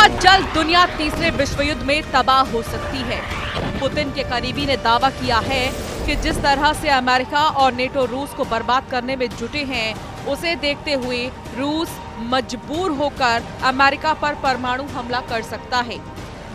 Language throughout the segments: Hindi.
बहुत जल्द दुनिया तीसरे विश्व युद्ध में तबाह हो सकती है। पुतिन के करीबी ने दावा किया है कि जिस तरह से अमेरिका और नेटो रूस को बर्बाद करने में जुटे हैं, उसे देखते हुए रूस मजबूर होकर अमेरिका पर परमाणु हमला कर सकता है।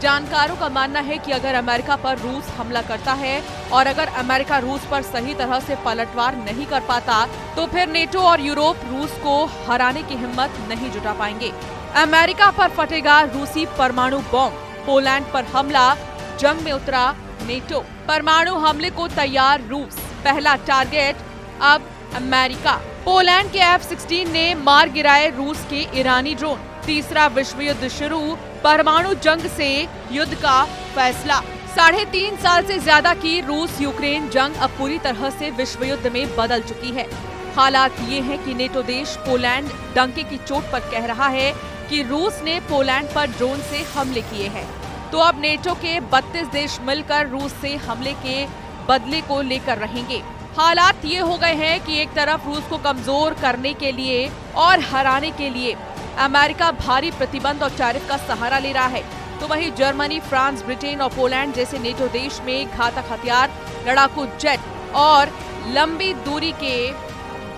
जानकारों का मानना है कि अगर अमेरिका पर रूस हमला करता है और अगर अमेरिका रूस पर सही तरह से पलटवार नहीं कर पाता, तो फिर नेटो और यूरोप रूस को हराने की हिम्मत नहीं जुटा पाएंगे। अमेरिका पर फटेगा रूसी परमाणु बॉम्ब, पोलैंड पर हमला, जंग में उतरा नेटो। परमाणु हमले को तैयार रूस, पहला टारगेट अब अमेरिका। पोलैंड के F-16 ने मार गिराए रूस के ईरानी ड्रोन। तीसरा विश्व युद्ध शुरू, परमाणु जंग से युद्ध का फैसला। 3.5 साल से ज्यादा की रूस यूक्रेन जंग अब पूरी तरह से विश्व युद्ध में बदल चुकी है। हालात ये हैं कि नेटो देश पोलैंड डंके की चोट पर कह रहा है कि रूस ने पोलैंड पर ड्रोन से हमले किए हैं, तो अब नेटो के 32 देश मिलकर रूस से हमले के बदले को लेकर रहेंगे। हालात ये हो गए हैं कि एक तरफ रूस को कमजोर करने के लिए और हराने के लिए अमेरिका भारी प्रतिबंध और टैरिफ का सहारा ले रहा है, तो वहीं जर्मनी, फ्रांस, ब्रिटेन और पोलैंड जैसे नेटो देश में घातक हथियार, लड़ाकू जेट और लंबी दूरी के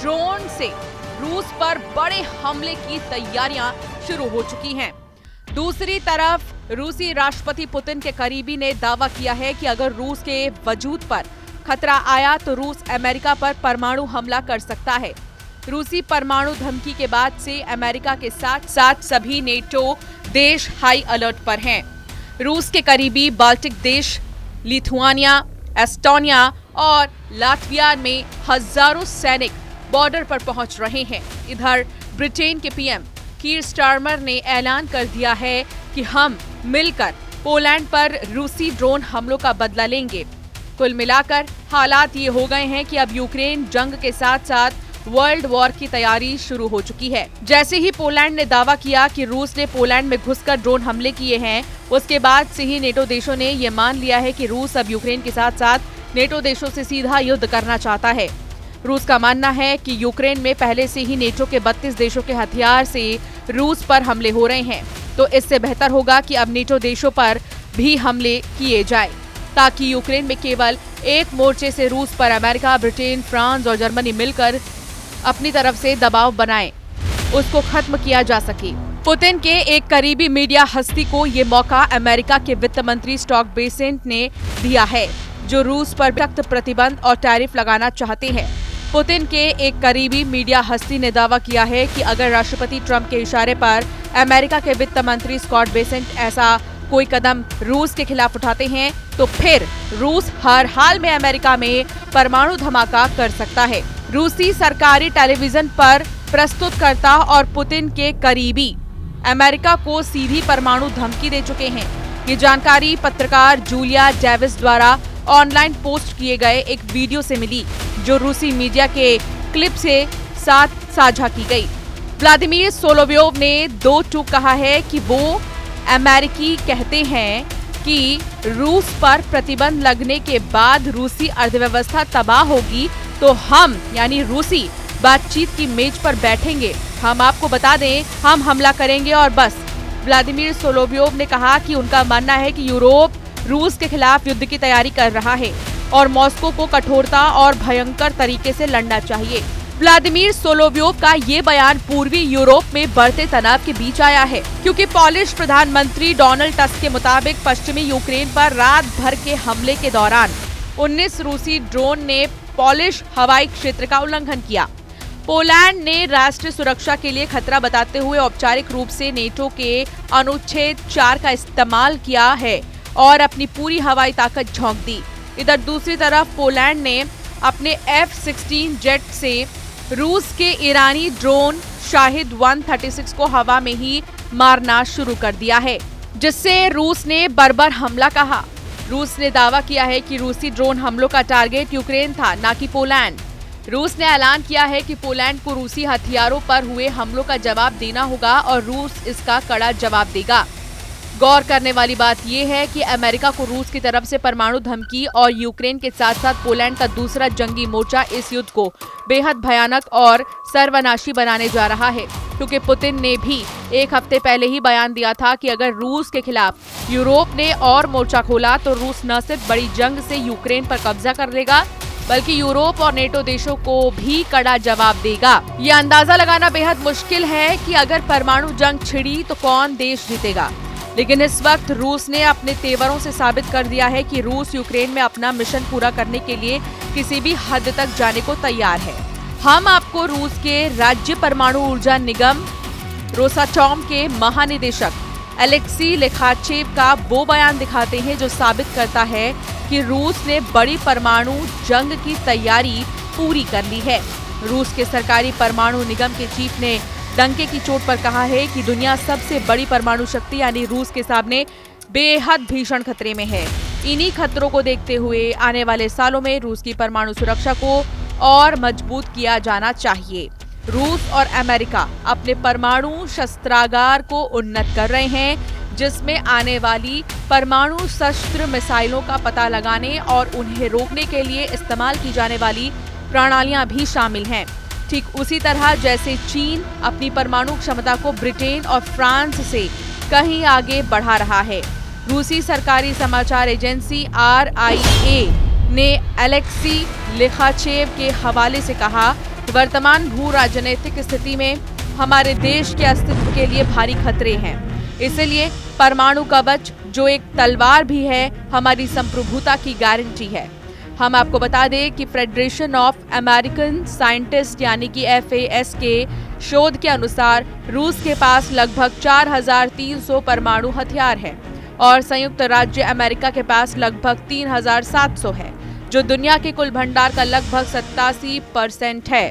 ड्रोन से रूस पर बड़े हमले की तैयारियां शुरू हो चुकी हैं। दूसरी तरफ रूसी राष्ट्रपति पुतिन के करीबी ने दावा किया है कि अगर रूस के वजूद पर खतरा आया तो रूस अमेरिका पर परमाणु हमला कर सकता है। रूसी परमाणु धमकी के बाद से अमेरिका के साथ साथ सभी नेटो देश हाई अलर्ट पर हैं। रूस के करीबी बाल्टिक देश लिथुआनिया, एस्टोनिया और लातविया में हजारों सैनिक बॉर्डर पर पहुंच रहे हैं। इधर ब्रिटेन के पीएम कीर स्टारमर ने ऐलान कर दिया है कि हम मिलकर पोलैंड पर रूसी ड्रोन हमलों का बदला लेंगे। कुल मिलाकर हालात ये हो गए हैं कि अब यूक्रेन जंग के साथ साथ वर्ल्ड वॉर की तैयारी शुरू हो चुकी है। जैसे ही पोलैंड ने दावा किया कि रूस ने पोलैंड में घुसकर ड्रोन हमले किए हैं, उसके बाद से ही नेटो देशों ने ये मान लिया है कि रूस अब यूक्रेन के साथ साथ नेटो देशों से सीधा युद्ध करना चाहता है। रूस का मानना है कि यूक्रेन में पहले से ही नेटो के 32 देशों के हथियार से रूस पर हमले हो रहे हैं, तो इससे बेहतर होगा कि अब नेटो देशों पर भी हमले किए जाए, ताकि यूक्रेन में केवल एक मोर्चे से रूस पर अमेरिका, ब्रिटेन, फ्रांस और जर्मनी मिलकर अपनी तरफ से दबाव बनाएं, उसको खत्म किया जा सके। पुतिन के एक करीबी मीडिया हस्ती को ये मौका अमेरिका के वित्त मंत्री स्कॉट बेसेंट ने दिया है, जो रूस पर सख्त प्रतिबंध और टैरिफ लगाना चाहते हैं। पुतिन के एक करीबी मीडिया हस्ती ने दावा किया है कि अगर राष्ट्रपति ट्रंप के इशारे पर अमेरिका के वित्त मंत्री स्कॉट बेसेंट ऐसा कोई कदम रूस के खिलाफ उठाते हैं, तो फिर रूस हर हाल में अमेरिका में परमाणु धमाका कर सकता है। रूसी सरकारी टेलीविजन पर प्रस्तुतकर्ता और पुतिन के करीबी अमेरिका को सीधी परमाणु धमकी दे चुके हैं। ये जानकारी पत्रकार जूलिया डेविस द्वारा ऑनलाइन पोस्ट किए गए एक वीडियो से मिली, जो रूसी मीडिया के क्लिप से साथ साझा की गई। व्लादिमीर सोलोव्योव ने दो टूक कहा है कि वो अमेरिकी कहते हैं कि रूस पर प्रतिबंध लगने के बाद रूसी अर्थव्यवस्था तबाह होगी, तो हम यानी रूसी बातचीत की मेज पर बैठेंगे, हम आपको बता दें, हम हमला करेंगे और बस। व्लादिमीर सोलोव्योव ने कहा कि उनका मानना है कि यूरोप रूस के खिलाफ युद्ध की तैयारी कर रहा है और मॉस्को को कठोरता और भयंकर तरीके से लड़ना चाहिए। व्लादिमीर सोलोव्योव का ये बयान पूर्वी यूरोप में बढ़ते तनाव के बीच आया है, क्योंकि पोलिश प्रधानमंत्री डोनाल्ड टस्क के मुताबिक पश्चिमी यूक्रेन पर रात भर के हमले के दौरान 19 रूसी ड्रोन ने पोलिश हवाई क्षेत्र का उल्लंघन किया। पोलैंड ने राष्ट्रीय सुरक्षा के लिए खतरा बताते हुए औपचारिक रूप से नेटो के अनुच्छेद 4 का इस्तेमाल किया है और अपनी पूरी हवाई ताकत झोंक दी। इधर दूसरी तरफ पोलैंड ने अपने F-16 जेट से रूस के ईरानी ड्रोन शाहिद 136 को हवा में ही मारना शुरू कर दिया है, जिससे रूस ने बर्बर हमला कहा। रूस ने दावा किया है कि रूसी ड्रोन हमलों का टारगेट यूक्रेन था, न कि पोलैंड। रूस ने ऐलान किया है कि पोलैंड को रूसी हथियारों पर हुए हमलों का जवाब देना होगा और रूस इसका कड़ा जवाब देगा। गौर करने वाली बात यह है कि अमेरिका को रूस की तरफ से परमाणु धमकी और यूक्रेन के साथ साथ पोलैंड का दूसरा जंगी मोर्चा इस युद्ध को बेहद भयानक और सर्वनाशी बनाने जा रहा है, क्योंकि पुतिन ने भी एक हफ्ते पहले ही बयान दिया था कि अगर रूस के खिलाफ यूरोप ने और मोर्चा खोला तो रूस न सिर्फ बड़ी जंग से यूक्रेन पर कब्जा कर लेगा, बल्कि यूरोप और नेटो देशों को भी कड़ा जवाब देगा। ये अंदाजा लगाना बेहद मुश्किल है कि अगर परमाणु जंग छिड़ी तो कौन देश जीतेगा, लेकिन इस वक्त रूस ने अपने तेवरों से साबित कर दिया है कि रूस यूक्रेन में अपना मिशन पूरा करने के लिए किसी भी हद तक जाने को तैयार है। हम आपको रूस के राज्य परमाणु ऊर्जा निगम रोसाटॉम के महानिदेशक एलेक्सी लिखाचेव का वो बयान दिखाते हैं जो साबित करता है कि रूस ने बड़ी परमाणु जंग की तैयारी पूरी कर ली है। रूस के सरकारी परमाणु निगम के चीफ ने डंके की चोट पर कहा है कि दुनिया सबसे बड़ी परमाणु शक्ति यानी रूस के सामने बेहद भीषण खतरे में है। इन्हीं खतरों को देखते हुए आने वाले सालों में रूस की परमाणु सुरक्षा को और मजबूत किया जाना चाहिए। रूस और अमेरिका अपने परमाणु शस्त्रागार को उन्नत कर रहे हैं, जिसमें आने वाली परमाणु शस्त्र मिसाइलों का पता लगाने और उन्हें रोकने के लिए इस्तेमाल की जाने वाली प्रणालियां भी शामिल हैं। ठीक उसी तरह जैसे चीन अपनी परमाणु क्षमता को ब्रिटेन और फ्रांस से कहीं आगे बढ़ा रहा है। रूसी सरकारी समाचार एजेंसी RIA ने एलेक्सी लिखाचेव के हवाले से कहा, वर्तमान भू राजनीतिक स्थिति में हमारे देश के अस्तित्व के लिए भारी खतरे हैं। इसलिए परमाणु कवच जो एक तलवार भी है, हमारी संप्रभुता की गारंटी है। हम आपको बता दें कि फेडरेशन ऑफ अमेरिकन साइंटिस्ट यानी कि FAS के शोध के अनुसार रूस के पास लगभग 4300 परमाणु हथियार है और संयुक्त राज्य अमेरिका के पास लगभग 3700 है, जो दुनिया के कुल भंडार का लगभग 87% है।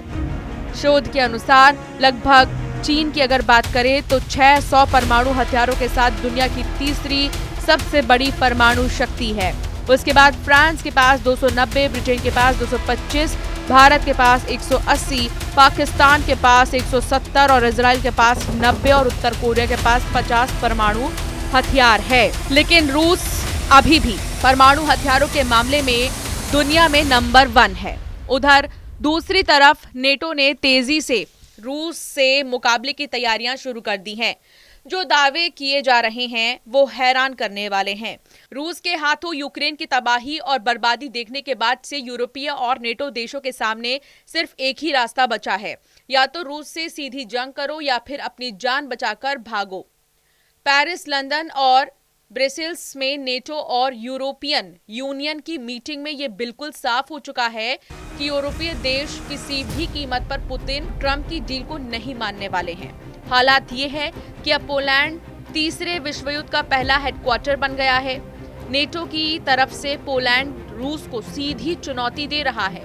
शोध के अनुसार लगभग चीन की अगर बात करें तो 600 परमाणु हथियारों के साथ दुनिया की तीसरी सबसे बड़ी परमाणु शक्ति है। उसके बाद फ्रांस के पास 290, ब्रिटेन के पास 225, भारत के पास 180, पाकिस्तान के पास 170 और इजराइल के पास 90 और उत्तर कोरिया के पास 50 परमाणु हथियार है। लेकिन रूस अभी भी परमाणु हथियारों के मामले में दुनिया में नंबर 1 है। उधर दूसरी तरफ नेटो ने तेजी से रूस से मुकाबले की तैयारियां शुरू कर दी हैं। जो दावे किए जा रहे हैं वो हैरान करने वाले हैं। रूस के हाथों यूक्रेन की तबाही और बर्बादी देखने के बाद से यूरोपीय और नेटो देशों के सामने सिर्फ एक ही रास्ता बचा है, या तो रूस से सीधी जंग करो या फिर अपनी जान बचाकर भागो। पेरिस, लंदन और ब्रसेल्स में नेटो और यूरोपियन यूनियन की मीटिंग में ये बिल्कुल साफ हो चुका है कि यूरोपीय देश किसी भी कीमत पर पुतिन ट्रंप की डील को नहीं मानने वाले हैं। हालात ये है कि अब पोलैंड तीसरे विश्व युद्ध का पहला हेडक्वार्टर बन गया है। नेटो की तरफ से पोलैंड रूस को सीधी चुनौती दे रहा है,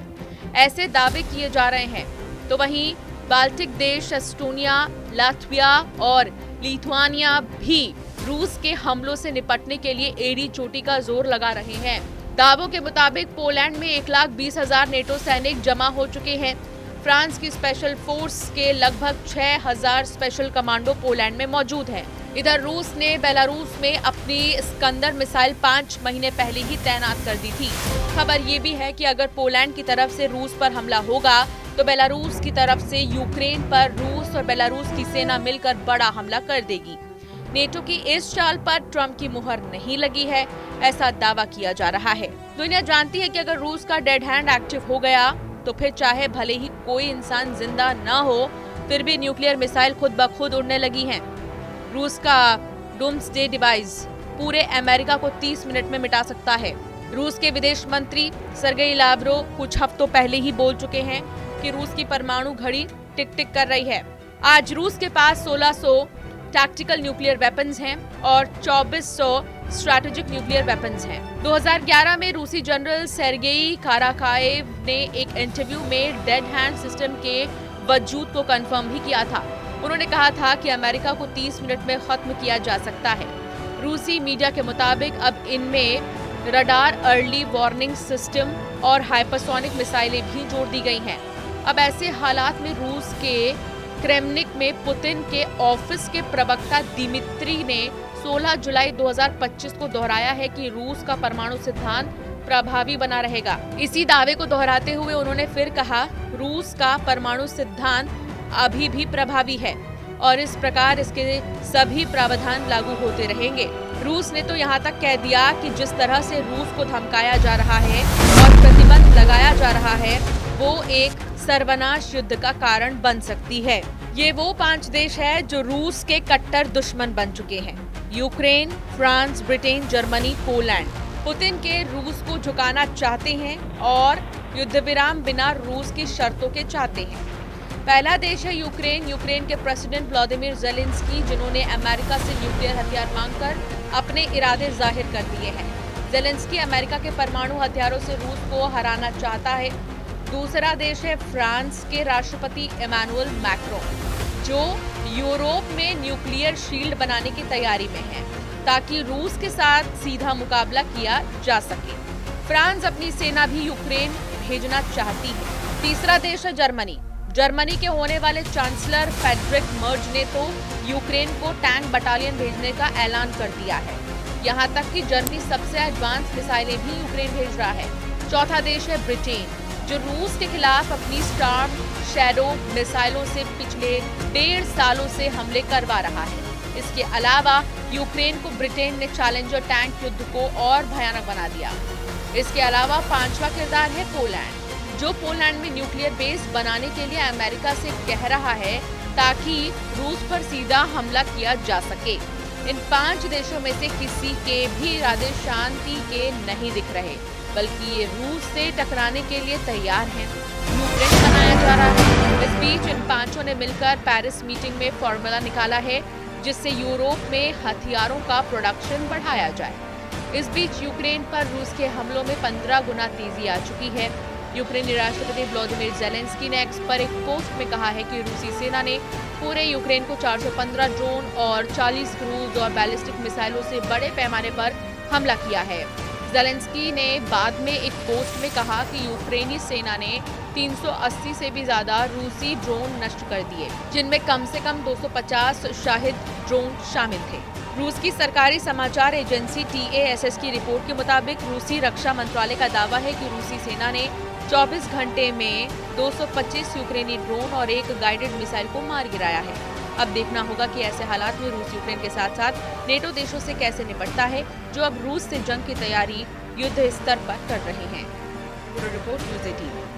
ऐसे दावे किए जा रहे हैं। तो वहीं बाल्टिक देश एस्टोनिया, लात्विया और लिथुआनिया भी रूस के हमलों से निपटने के लिए एड़ी चोटी का जोर लगा रहे हैं। दावों के मुताबिक पोलैंड में 1,20,000 नेटो सैनिक जमा हो चुके हैं। फ्रांस की स्पेशल फोर्स के लगभग 6,000 स्पेशल कमांडो पोलैंड में मौजूद हैं। इधर रूस ने बेलारूस में अपनी स्कंदर मिसाइल 5 महीने पहले ही तैनात कर दी थी। खबर ये भी है कि अगर पोलैंड की तरफ से रूस पर हमला होगा तो बेलारूस की तरफ से यूक्रेन पर रूस और बेलारूस की सेना मिलकर बड़ा हमला कर देगी। नेटो की इस चाल पर ट्रंप की मुहर नहीं लगी है, ऐसा दावा किया जा रहा है। दुनिया जानती है कि अगर रूस का डेड हैंड एक्टिव हो गया तो फिर चाहे भले ही कोई इंसान जिंदा न हो, फिर भी न्यूक्लियर मिसाइल खुद ब खुद उड़ने लगी हैं। रूस का डूम्सडे डिवाइस पूरे अमेरिका को 30 मिनट में मिटा सकता है। रूस के विदेश मंत्री सर्गेई लावरोव कुछ हफ्तों पहले ही बोल चुके हैं कि रूस की परमाणु घड़ी टिक टिक कर रही है। आज रूस के पास 1600 टैक्टिकल न्यूक्लियर वेपन्स हैं और 2400 स्ट्रैटेजिक न्यूक्लियर वेपन्स हैं। 2011 में रूसी जनरल सेर्गेई काराकाएव ने एक इंटरव्यू में डेड हैंड सिस्टम के वजूद को कंफर्म भी किया था। उन्होंने कहा था कि अमेरिका को 30 मिनट में खत्म किया जा सकता है। रूसी मीडिया के मुताबिक अब इनमें रडार अर्ली वार्निंग सिस्टम और हाइपरसोनिक मिसाइलें भी जोड़ दी गई हैं। अब ऐसे हालात में रूस के क्रेमलिन में पुतिन के ऑफिस के प्रवक्ता दिमित्री ने 16 जुलाई 2025 को दोहराया है कि रूस का परमाणु सिद्धांत प्रभावी बना रहेगा। इसी दावे को दोहराते हुए उन्होंने फिर कहा, रूस का परमाणु सिद्धांत अभी भी प्रभावी है और इस प्रकार इसके सभी प्रावधान लागू होते रहेंगे। रूस ने तो यहाँ तक कह दिया कि जिस तरह से रूस को धमकाया जा रहा है और प्रतिबंध लगाया जा रहा है, वो एक सर्वनाश युद्ध का कारण बन सकती है। ये वो 5 देश है जो रूस के कट्टर दुश्मन बन चुके हैं: Ukraine, France, Britain, Germany, Poland. Putin के रूस को झुकाना चाहते हैं और युद्ध विराम बिना रूस की शर्तों के चाहते हैं। पहला देश है यूक्रेन। यूक्रेन के प्रेसिडेंट व्लादिमीर ज़ेलेंस्की, जिन्होंने अमेरिका से न्यूक्लियर हथियार मांगकर अपने इरादे जाहिर कर दिए हैं। ज़ेलेंस्की अमेरिका के परमाणु हथियारों से रूस को हराना चाहता है। दूसरा देश है फ्रांस के राष्ट्रपति इमैनुअल मैक्रोन, जो यूरोप में न्यूक्लियर शील्ड बनाने की तैयारी में है ताकि रूस के साथ सीधा मुकाबला किया जा सके। फ्रांस अपनी सेना भी यूक्रेन भेजना चाहती है। तीसरा देश है जर्मनी। जर्मनी के होने वाले चांसलर फ्रेडरिक मर्ज ने तो यूक्रेन को टैंक बटालियन भेजने का ऐलान कर दिया है। यहाँ तक कि जर्मनी सबसे एडवांस मिसाइलें भी यूक्रेन भेज रहा है। चौथा देश है ब्रिटेन, जो रूस के खिलाफ अपनी स्टॉर्म शैडो मिसाइलों से पिछले 1.5 सालों से हमले करवा रहा है। इसके अलावा यूक्रेन को ब्रिटेन ने चैलेंजर टैंक युद्ध को और भयानक बना दिया। इसके अलावा 5वां किरदार है पोलैंड, जो पोलैंड में न्यूक्लियर बेस बनाने के लिए अमेरिका से कह रहा है ताकि रूस पर सीधा हमला किया जा सके। इन 5 देशों में से किसी के भी इरादे शांति के नहीं दिख रहे, बल्कि ये रूस से टकराने के लिए तैयार हैं। यूक्रेन बनाया जा रहा है। इस बीच इन 5 ने मिलकर पेरिस मीटिंग में फॉर्मूला निकाला है जिससे यूरोप में हथियारों का प्रोडक्शन बढ़ाया जाए। इस बीच यूक्रेन पर रूस के हमलों में 15 गुना तेजी आ चुकी है। यूक्रेनी राष्ट्रपति व्लादिमीर ज़ेलेंस्की ने एक्स पर एक पोस्ट में कहा है कि रूसी सेना ने पूरे यूक्रेन को 415 ड्रोन और 40 क्रूज और बैलिस्टिक मिसाइलों से बड़े पैमाने पर हमला किया है। ज़ेलेंस्की ने बाद में एक पोस्ट में कहा कि यूक्रेनी सेना ने 380 से भी ज्यादा रूसी ड्रोन नष्ट कर दिए, जिनमें कम से कम 250 शाहिद ड्रोन शामिल थे। रूस की सरकारी समाचार एजेंसी TASS की रिपोर्ट के मुताबिक रूसी रक्षा मंत्रालय का दावा है कि रूसी सेना ने 24 घंटे में 225 यूक्रेनी ड्रोन और एक गाइडेड मिसाइल को मार गिराया है। अब देखना होगा कि ऐसे हालात में रूस यूक्रेन के साथ साथ नेटो देशों से कैसे निपटता है, जो अब रूस से जंग की तैयारी युद्ध स्तर पर कर रहे हैं। Bureau report news 18।